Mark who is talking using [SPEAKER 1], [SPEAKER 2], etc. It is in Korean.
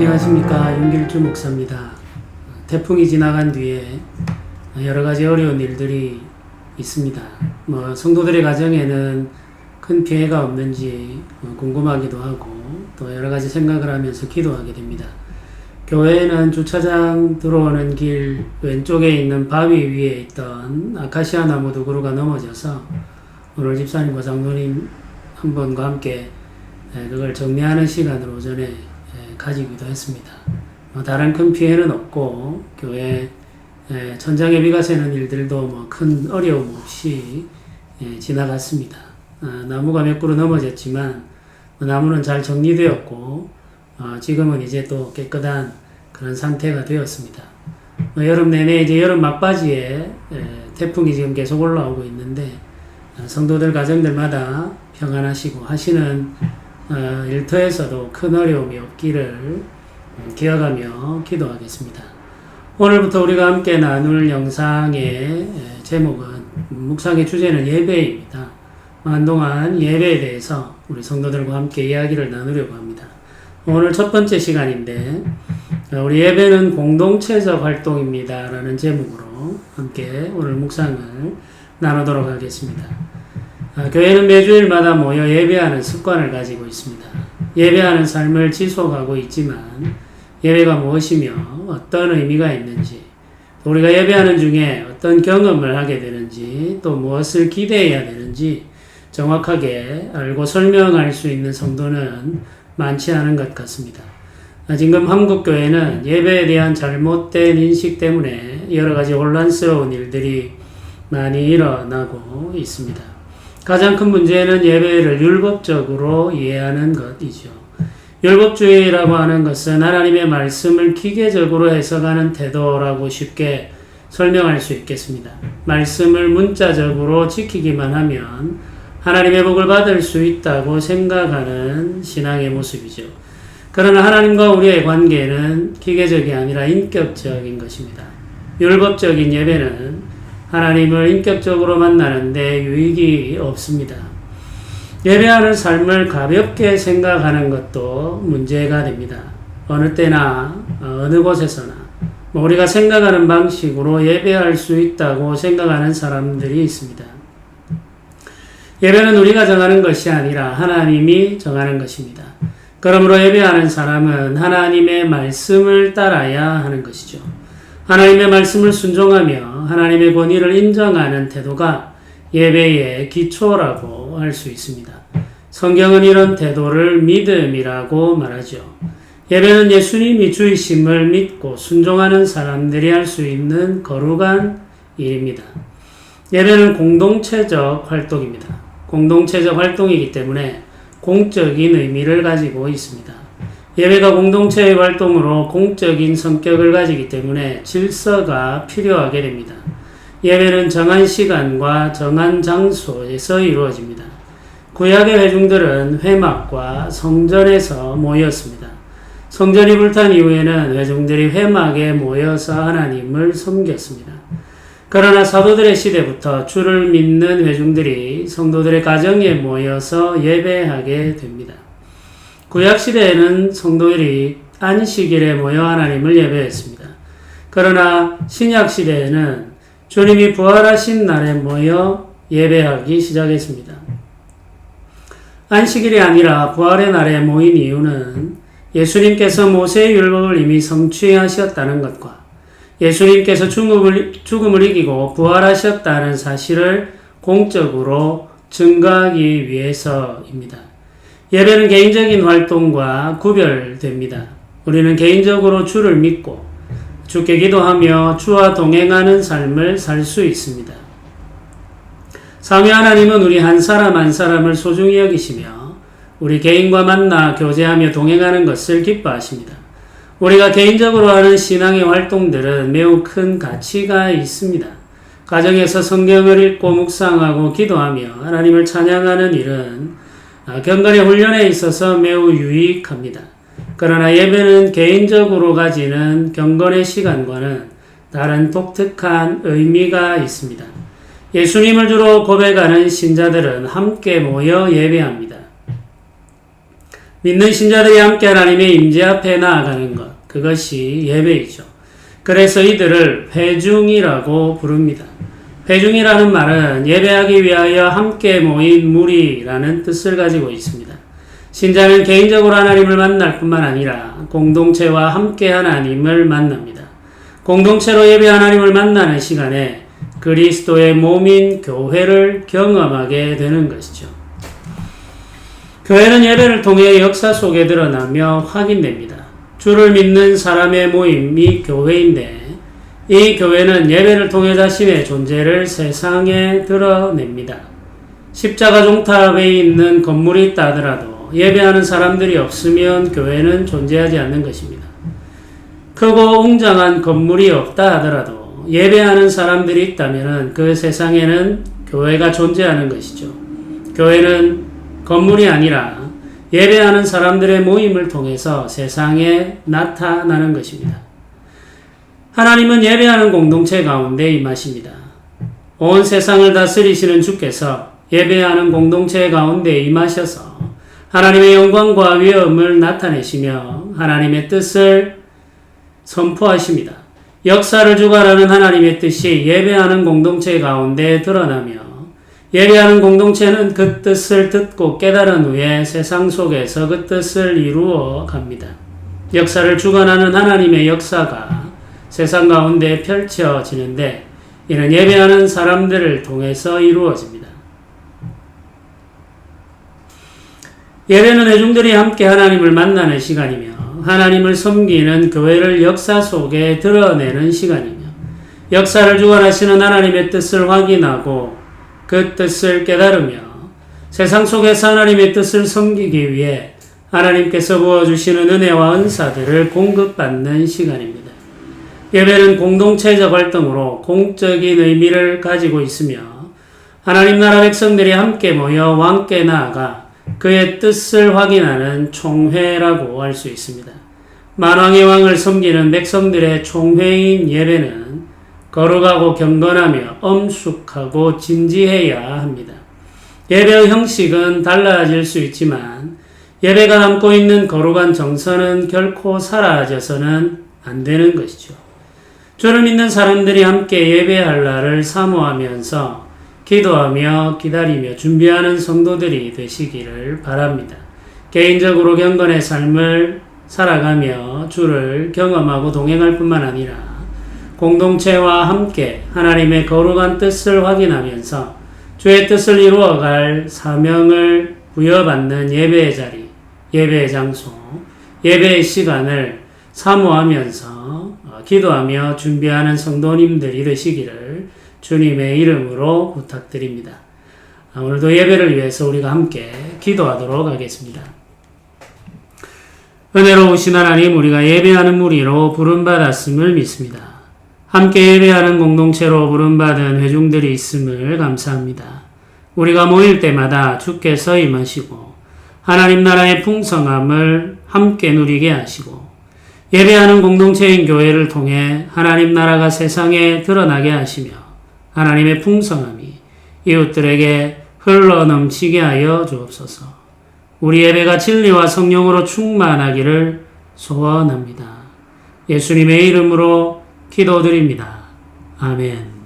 [SPEAKER 1] 안녕하십니까. 윤길주 목사입니다. 태풍이 지나간 뒤에 여러 가지 어려운 일들이 있습니다. 성도들의 가정에는 큰 피해가 없는지 궁금하기도 하고 또 여러 가지 생각을 하면서 기도하게 됩니다. 교회에는 주차장 들어오는 길 왼쪽에 있는 바위 위에 있던 아카시아 나무 두 그루가 넘어져서 오늘 집사님과 장로님 한 분과 함께 그걸 정리하는 시간을 오전에 가지기도 했습니다. 다른 큰 피해는 없고 교회 천장에 비가 새는 일들도 큰 어려움 없이 지나갔습니다. 나무가 몇 그루 넘어졌지만 나무는 잘 정리되었고 지금은 이제 또 깨끗한 그런 상태가 되었습니다. 여름 내내 이제 여름 막바지에 태풍이 지금 계속 올라오고 있는데 성도들 가정들마다 평안하시고 하시는 일터에서도 큰 어려움이 없기를 기억하며 기도하겠습니다. 오늘부터 우리가 함께 나눌 영상의 제목은 묵상의 주제는 예배입니다. 한동안 예배에 대해서 우리 성도들과 함께 이야기를 나누려고 합니다. 오늘 첫 번째 시간인데 우리 예배는 공동체적 활동입니다 라는 제목으로 함께 오늘 묵상을 나누도록 하겠습니다. 교회는 매주일마다 모여 예배하는 습관을 가지고 있습니다. 예배하는 삶을 지속하고 있지만 예배가 무엇이며 어떤 의미가 있는지, 우리가 예배하는 중에 어떤 경험을 하게 되는지, 또 무엇을 기대해야 되는지 정확하게 알고 설명할 수 있는 성도는 많지 않은 것 같습니다. 지금 한국교회는 예배에 대한 잘못된 인식 때문에 여러 가지 혼란스러운 일들이 많이 일어나고 있습니다. 가장 큰 문제는 예배를 율법적으로 이해하는 것이죠. 율법주의라고 하는 것은 하나님의 말씀을 기계적으로 해석하는 태도라고 쉽게 설명할 수 있겠습니다. 말씀을 문자적으로 지키기만 하면 하나님의 복을 받을 수 있다고 생각하는 신앙의 모습이죠. 그러나 하나님과 우리의 관계는 기계적이 아니라 인격적인 것입니다. 율법적인 예배는 하나님을 인격적으로 만나는데 유익이 없습니다. 예배하는 삶을 가볍게 생각하는 것도 문제가 됩니다. 어느 때나 어느 곳에서나 우리가 생각하는 방식으로 예배할 수 있다고 생각하는 사람들이 있습니다. 예배는 우리가 정하는 것이 아니라 하나님이 정하는 것입니다. 그러므로 예배하는 사람은 하나님의 말씀을 따라야 하는 것이죠. 하나님의 말씀을 순종하며 하나님의 권위를 인정하는 태도가 예배의 기초라고 할 수 있습니다. 성경은 이런 태도를 믿음이라고 말하죠. 예배는 예수님이 주이심을 믿고 순종하는 사람들이 할 수 있는 거룩한 일입니다. 예배는 공동체적 활동입니다. 공동체적 활동이기 때문에 공적인 의미를 가지고 있습니다. 예배가 공동체의 활동으로 공적인 성격을 가지기 때문에 질서가 필요하게 됩니다. 예배는 정한 시간과 정한 장소에서 이루어집니다. 구약의 회중들은 회막과 성전에서 모였습니다. 성전이 불탄 이후에는 회중들이 회막에 모여서 하나님을 섬겼습니다. 그러나 사도들의 시대부터 주를 믿는 회중들이 성도들의 가정에 모여서 예배하게 됩니다. 구약시대에는 성도들이 안식일에 모여 하나님을 예배했습니다. 그러나 신약시대에는 주님이 부활하신 날에 모여 예배하기 시작했습니다. 안식일이 아니라 부활의 날에 모인 이유는 예수님께서 모세의 율법을 이미 성취하셨다는 것과 예수님께서 죽음을 이기고 부활하셨다는 사실을 공적으로 증거하기 위해서입니다. 예배는 개인적인 활동과 구별됩니다. 우리는 개인적으로 주를 믿고 주께 기도하며 주와 동행하는 삶을 살 수 있습니다. 삼위 하나님은 우리 한 사람 한 사람을 소중히 여기시며 우리 개인과 만나 교제하며 동행하는 것을 기뻐하십니다. 우리가 개인적으로 하는 신앙의 활동들은 매우 큰 가치가 있습니다. 가정에서 성경을 읽고 묵상하고 기도하며 하나님을 찬양하는 일은 경건의 훈련에 있어서 매우 유익합니다. 그러나 예배는 개인적으로 가지는 경건의 시간과는 다른 독특한 의미가 있습니다. 예수님을 주로 고백하는 신자들은 함께 모여 예배합니다. 믿는 신자들이 함께 하나님의 임재 앞에 나아가는 것, 그것이 예배이죠. 그래서 이들을 회중이라고 부릅니다. 회중이라는 말은 예배하기 위하여 함께 모인 무리라는 뜻을 가지고 있습니다. 신자는 개인적으로 하나님을 만날 뿐만 아니라 공동체와 함께 하나님을 만납니다. 공동체로 예배 하나님을 만나는 시간에 그리스도의 몸인 교회를 경험하게 되는 것이죠. 교회는 예배를 통해 역사 속에 드러나며 확인됩니다. 주를 믿는 사람의 모임이 교회인데 이 교회는 예배를 통해 자신의 존재를 세상에 드러냅니다. 십자가 종탑에 있는 건물이 있다 하더라도 예배하는 사람들이 없으면 교회는 존재하지 않는 것입니다. 크고 웅장한 건물이 없다 하더라도 예배하는 사람들이 있다면 그 세상에는 교회가 존재하는 것이죠. 교회는 건물이 아니라 예배하는 사람들의 모임을 통해서 세상에 나타나는 것입니다. 하나님은 예배하는 공동체 가운데 임하십니다. 온 세상을 다스리시는 주께서 예배하는 공동체 가운데 임하셔서 하나님의 영광과 위엄을 나타내시며 하나님의 뜻을 선포하십니다. 역사를 주관하는 하나님의 뜻이 예배하는 공동체 가운데 드러나며 예배하는 공동체는 그 뜻을 듣고 깨달은 후에 세상 속에서 그 뜻을 이루어 갑니다. 역사를 주관하는 하나님의 역사가 세상 가운데 펼쳐지는데 이는 예배하는 사람들을 통해서 이루어집니다. 예배는 회중들이 함께 하나님을 만나는 시간이며 하나님을 섬기는 교회를 역사 속에 드러내는 시간이며 역사를 주관하시는 하나님의 뜻을 확인하고 그 뜻을 깨달으며 세상 속에서 하나님의 뜻을 섬기기 위해 하나님께서 부어주시는 은혜와 은사들을 공급받는 시간입니다. 예배는 공동체적 활동으로 공적인 의미를 가지고 있으며 하나님 나라 백성들이 함께 모여 왕께 나아가 그의 뜻을 확인하는 총회라고 할 수 있습니다. 만왕의 왕을 섬기는 백성들의 총회인 예배는 거룩하고 경건하며 엄숙하고 진지해야 합니다. 예배의 형식은 달라질 수 있지만 예배가 담고 있는 거룩한 정서는 결코 사라져서는 안 되는 것이죠. 주를 믿는 사람들이 함께 예배할 날을 사모하면서 기도하며 기다리며 준비하는 성도들이 되시기를 바랍니다. 개인적으로 경건의 삶을 살아가며 주를 경험하고 동행할 뿐만 아니라 공동체와 함께 하나님의 거룩한 뜻을 확인하면서 주의 뜻을 이루어갈 사명을 부여받는 예배의 자리, 예배의 장소, 예배의 시간을 사모하면서 기도하며 준비하는 성도님들이 되시기를 주님의 이름으로 부탁드립니다. 오늘도 예배를 위해서 우리가 함께 기도하도록 하겠습니다. 은혜로우신 하나님, 우리가 예배하는 무리로 부름받았음을 믿습니다. 함께 예배하는 공동체로 부름받은 회중들이 있음을 감사합니다. 우리가 모일 때마다 주께서 임하시고 하나님 나라의 풍성함을 함께 누리게 하시고 예배하는 공동체인 교회를 통해 하나님 나라가 세상에 드러나게 하시며 하나님의 풍성함이 이웃들에게 흘러넘치게 하여 주옵소서. 우리 예배가 진리와 성령으로 충만하기를 소원합니다. 예수님의 이름으로 기도드립니다. 아멘.